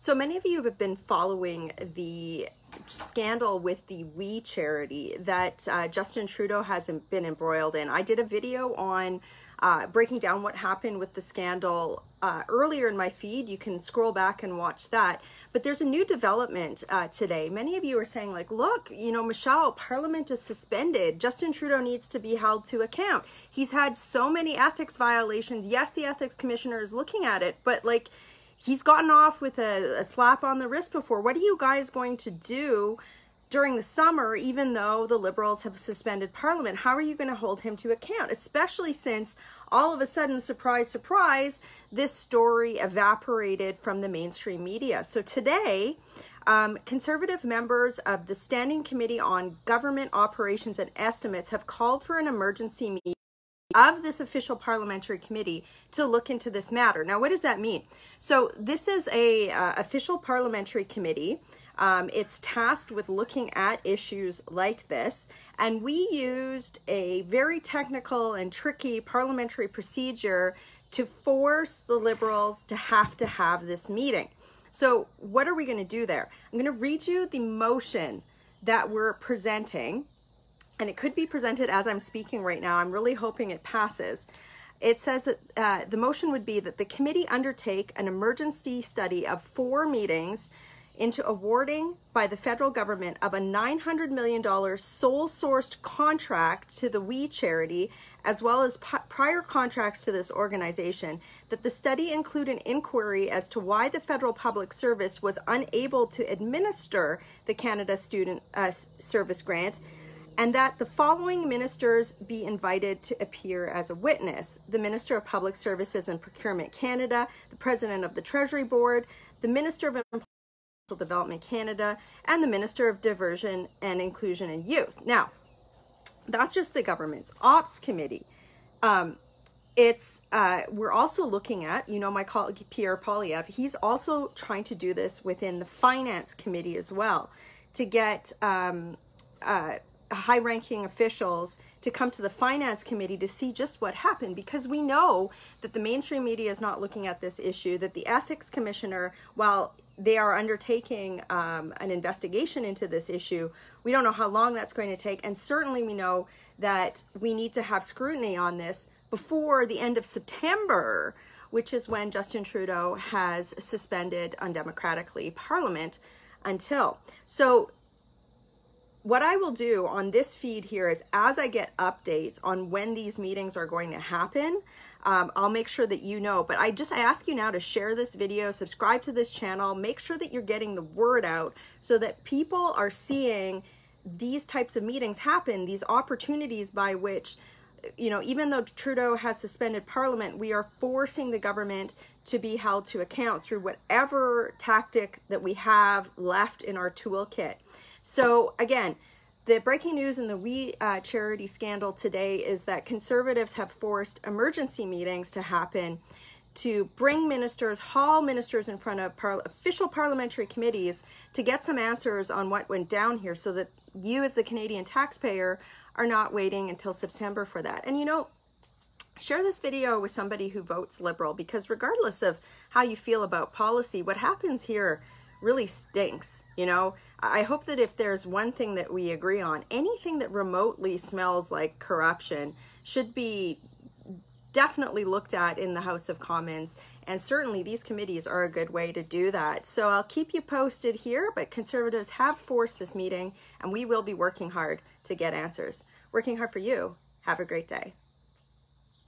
So many of you have been following the scandal with the We charity that Justin Trudeau has been embroiled in. I did a video on breaking down what happened with the scandal earlier in my feed. You can scroll back and watch that. But there's a new development today. Many of you are saying, like, look, you know, Michelle, Parliament is suspended. Justin Trudeau needs to be held to account. He's had so many ethics violations. Yes, the ethics commissioner is looking at it, but like, he's gotten off with a slap on the wrist before. What are you guys going to do during the summer, even though the Liberals have suspended Parliament? How are you going to hold him to account? Especially since all of a sudden, surprise, surprise, this story evaporated from the mainstream media. So today, Conservative members of the Standing Committee on Government Operations and Estimates have called for an emergency meeting of this official parliamentary committee to look into this matter. Now, what does that mean? So this is a official parliamentary committee. It's tasked with looking at issues like this, and we used a very technical and tricky parliamentary procedure to force the Liberals to have this meeting. So what are we going to do there? I'm going to read you the motion that we're presenting, and it could be presented as I'm speaking right now. I'm really hoping it passes. It says that the motion would be that the committee undertake an emergency study of 4 meetings into awarding by the federal government of a $900 million sole-sourced contract to the We charity, as well as prior contracts to this organization, that the study include an inquiry as to why the Federal Public Service was unable to administer the Canada Student Service Grant, and that the following ministers be invited to appear as a witness: the Minister of Public Services and Procurement Canada, the President of the Treasury Board, the Minister of Employment Development Canada, and the Minister of Diversion and Inclusion and Youth. Now, that's just the government's ops committee. We're also looking at, you know, my colleague Pierre Poilievre, he's also trying to do this within the finance committee as well, to get high-ranking officials to come to the finance committee to see just what happened, because we know that the mainstream media is not looking at this issue, that the ethics commissioner, while they are undertaking an investigation into this issue, we don't know how long that's going to take, and certainly we know that we need to have scrutiny on this before the end of September, which is when Justin Trudeau has suspended undemocratically Parliament until. So what I will do on this feed here is, as I get updates on when these meetings are going to happen, I'll make sure that you know. But I ask you now to share this video, subscribe to this channel, make sure that you're getting the word out so that people are seeing these types of meetings happen, these opportunities by which, you know, even though Trudeau has suspended Parliament, we are forcing the government to be held to account through whatever tactic that we have left in our toolkit. So again, the breaking news in the We charity scandal today is that Conservatives have forced emergency meetings to happen to bring ministers, haul ministers in front of official parliamentary committees to get some answers on what went down here, so that you as the Canadian taxpayer are not waiting until September for that. And you know, share this video with somebody who votes Liberal, because regardless of how you feel about policy, what happens here really stinks. You know, I hope that if there's one thing that we agree on, anything that remotely smells like corruption should be definitely looked at in the House of Commons, and certainly these committees are a good way to do that. So I'll keep you posted here, but Conservatives have forced this meeting, and we will be working hard to get answers. Working hard for you. Have a great day.